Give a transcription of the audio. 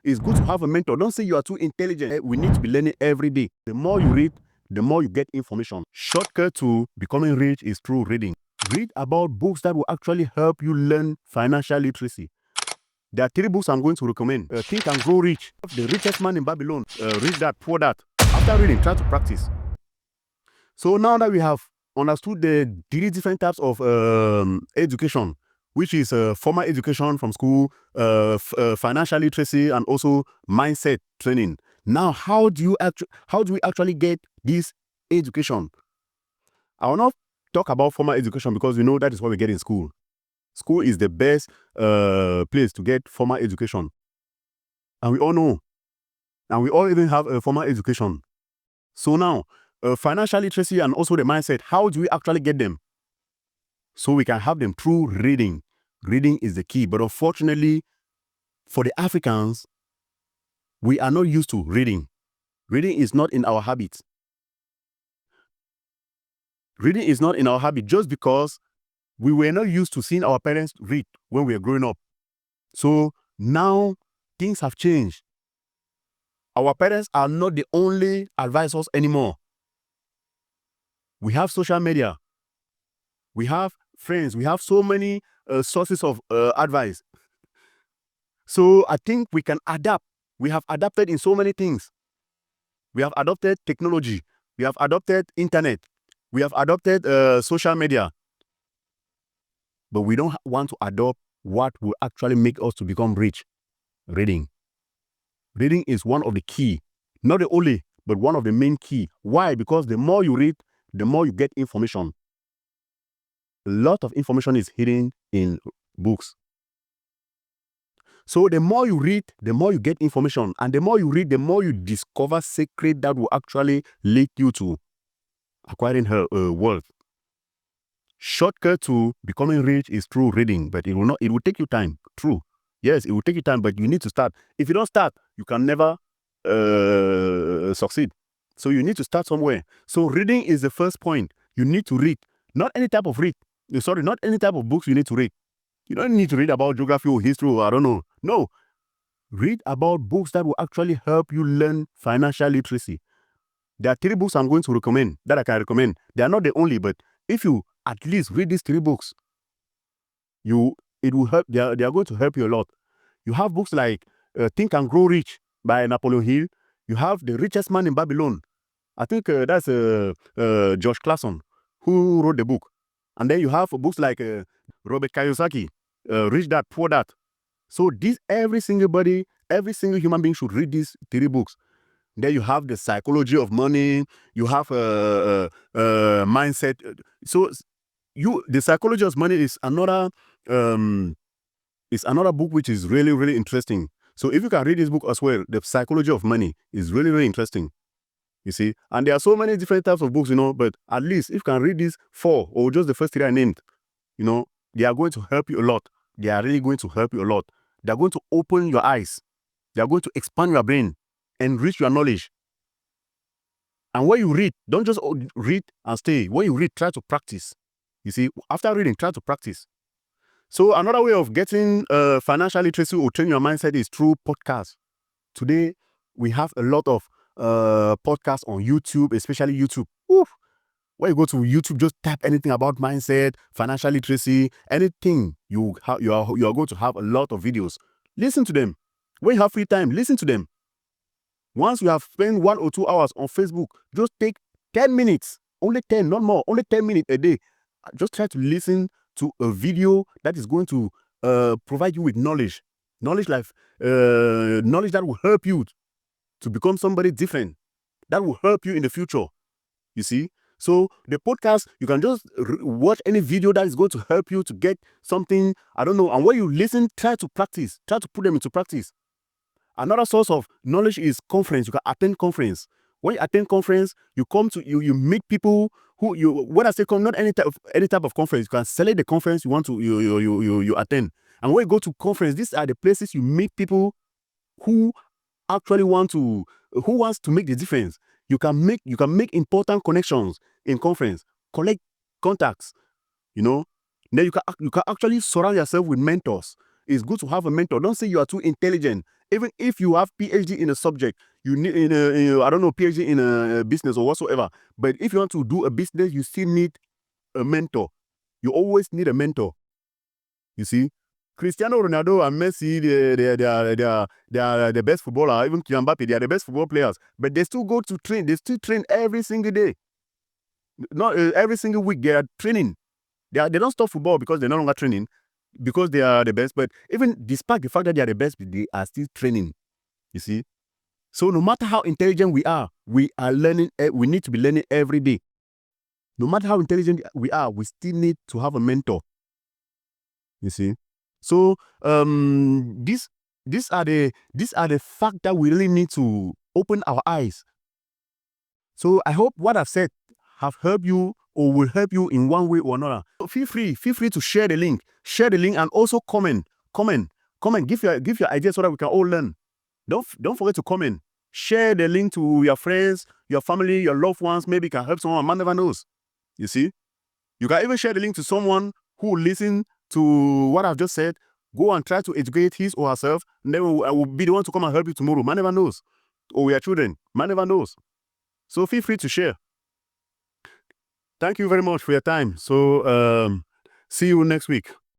It's good to have a mentor. Don't say you are too intelligent. We need to be learning every day. The more you read, the more you get information. Shortcut to becoming rich is through reading. Read about books that will actually help you learn financial literacy. There are 3 books I'm going to recommend. Think and Grow Rich. The Richest Man in Babylon. Rich Dad, Poor Dad. After reading, try to practice. So now that we have understood the 3 different types of education, which is formal education from school, financial literacy, and also mindset training. Now, how do we actually get this education? I will not talk about formal education because we know that is what we get in school. School is the best place to get formal education. And we all know. And we all even have a formal education. So now, financial literacy and also the mindset, how do we actually get them? So we can have them through reading. Reading is the key. But unfortunately, for the Africans, we are not used to reading. Reading is not in our habits. Reading is not in our habit just because we were not used to seeing our parents read when we were growing up. So now things have changed. Our parents are not the only advisors anymore. We have social media. We have friends. We have so many sources of advice. So I think we can adapt. We have adapted in so many things. We have adopted technology. We have adopted internet. We have adopted social media. But we don't want to adopt what will actually make us to become rich. Reading. Reading is one of the key. Not the only, but one of the main key. Why? Because the more you read, the more you get information. A lot of information is hidden in books. So the more you read, the more you get information. And the more you read, the more you discover secrets that will actually lead you to acquiring wealth. Shortcut to becoming rich is through reading, but it will take you time. True. Yes, it will take you time, but you need to start. If you don't start, you can never succeed. So you need to start somewhere. So reading is the first point. You need to read. Not any type of read. Not any type of books you need to read. You don't need to read about geography or history or I don't know. No. Read about books that will actually help you learn financial literacy. There are 3 books I'm going to recommend that I can recommend. They are not the only, but if you at least read these 3 books, it will help. They are going to help you a lot. You have books like Think and Grow Rich by Napoleon Hill. You have The Richest Man in Babylon. I think that's George Clason who wrote the book. And then you have books like Robert Kiyosaki, Rich Dad, Poor Dad. So every single human being should read these 3 books. Then you have The Psychology of Money. You have mindset. So The Psychology of Money is another book which is really, really interesting. So if you can read this book as well, The Psychology of Money is really, really interesting. You see, and there are so many different types of books, but at least if you can read these 4 or just the first 3 I named, they are going to help you a lot. They are really going to help you a lot. They are going to open your eyes. They are going to expand your brain, enrich your knowledge. And when you read, don't just read and stay. When you read, try to practice. You see, after reading, try to practice. So another way of getting financial literacy or training your mindset is through podcasts. Today, we have a lot of podcasts on YouTube, especially YouTube. Oof. When you go to YouTube, just type anything about mindset, financial literacy, anything. You are going to have a lot of videos. Listen to them. When you have free time, listen to them. Once you have spent 1 or 2 hours on Facebook, just take 10 minutes, only 10, not more, only 10 minutes a day. Just try to listen to a video that is going to provide you with knowledge that will help you to become somebody different, that will help you in the future. You see? So the podcast, you can just watch any video that is going to help you to get something, I don't know. And when you listen, try to practice, try to put them into practice. Another source of knowledge is conference. You can attend conference. When you attend conference, you you meet people who when I say not any type of conference, you can select the conference you want to you attend. And when you go to conference, these are the places you meet people who actually wants to make the difference. You can make important connections in conference, collect contacts, Then you can actually surround yourself with mentors. It's good to have a mentor. Don't say you are too intelligent. Even if you have PhD in a subject, you need I don't know, PhD in a business or whatsoever. But if you want to do a business, you still need a mentor. You always need a mentor. You see, Cristiano Ronaldo and Messi, they are the best footballer. Even Kylian Mbappe, they are the best football players. But they still go to train. They still train every single day. Not every single week. They are training. They don't stop football because they're no longer training, because they are the best. But even despite the fact that they are the best, they are still training. You see. So no matter how intelligent we are learning. We need to be learning every day. No matter how intelligent we are, we still need to have a mentor. You see. So these are the facts that we really need to open our eyes. So I hope what I've said have helped you or will help you in one way or another. So feel free to share the link. Share the link and also comment. Give your ideas so that we can all learn. Don't forget to comment. Share the link to your friends, your family, your loved ones. Maybe it can help someone. Man never knows. You see? You can even share the link to someone who will listen to what I've just said. Go and try to educate his or herself, and then I will be the one to come and help you tomorrow. Man never knows. Or we are children. Man never knows. So feel free to share. Thank you very much for your time. So see you next week.